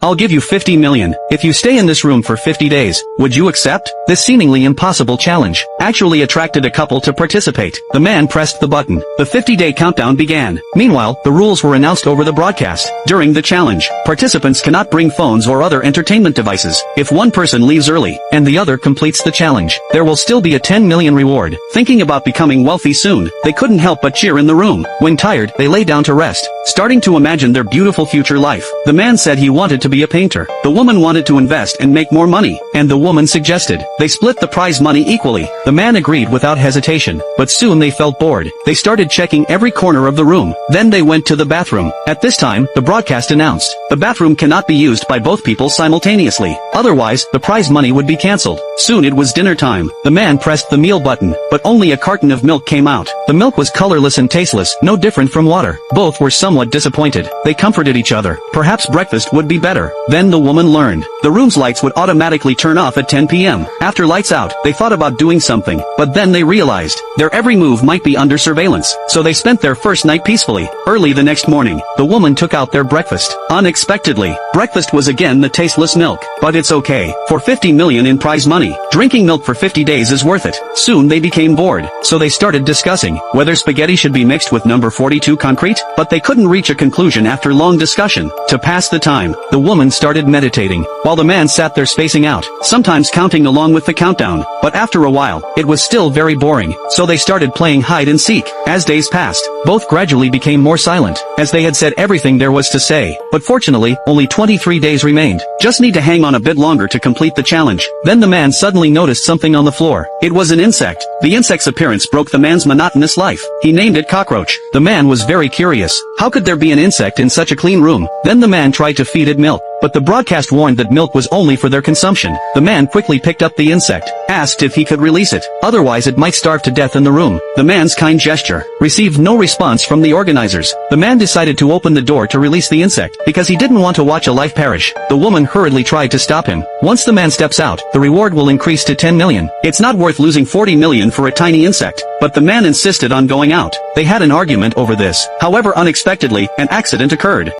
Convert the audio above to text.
I'll give you 50 million if you stay in this room for 50 days. Would you accept? This seemingly impossible challenge actually attracted a couple to participate. The man pressed the button. The 50-day countdown began. Meanwhile, the rules were announced over the broadcast. During the challenge, participants cannot bring phones or other entertainment devices. If one person leaves early, and the other completes the challenge, there will still be a 10 million reward. Thinking about becoming wealthy soon, they couldn't help but cheer in the room. When tired, they lay down to rest, starting to imagine their beautiful future life. The man said he wanted to be a painter. The woman wanted to invest and make more money, and the woman suggested they split the prize money equally. The man agreed without hesitation, but soon they felt bored. They started checking every corner of the room. Then they went to the bathroom. At this time, the broadcast announced, the bathroom cannot be used by both people simultaneously. Otherwise, the prize money would be cancelled. Soon it was dinner time. The man pressed the meal button, but only a carton of milk came out. The milk was colorless and tasteless, no different from water. Both were somewhat disappointed. They comforted each other. Perhaps breakfast would be better. Then the woman learned. The room's lights would automatically turn off at 10 p.m. After lights out, they thought about doing something, but then they realized their every move might be under surveillance. So they spent their first night peacefully. Early the next morning, the woman took out their breakfast. Unexpectedly, breakfast was again the tasteless milk. But it's okay. For 50 million in prize money, drinking milk for 50 days is worth it. Soon they became bored, so they started discussing whether spaghetti should be mixed with number 42 concrete, but they couldn't reach a conclusion after long discussion. To pass the time, the woman started meditating, while the man sat there spacing out, sometimes counting along with the countdown. But after a while, it was still very boring, so they started playing hide and seek. As days passed, both gradually became more silent, as they had said everything there was to say. But fortunately, only 23 days remained. Just need to hang on a bit longer to complete the challenge. Then the man suddenly noticed something on the floor. It was an insect. The insect's appearance broke the man's monotonous life. He named it Cockroach. The man was very curious. How could there be an insect in such a clean room? Then the man tried to feed it milk, but the broadcast warned that milk was only for their consumption. The man quickly picked up the insect, asked if he could release it, otherwise it might starve to death in the room. The man's kind gesture received no response from the organizers. The man decided to open the door to release the insect, because he didn't want to watch a life perish. The woman hurriedly tried to stop him. Once the man steps out, the reward will increase to 10 million. It's not worth losing 40 million for a tiny insect. But the man insisted on going out. They had an argument over this. However, unexpectedly, an accident occurred.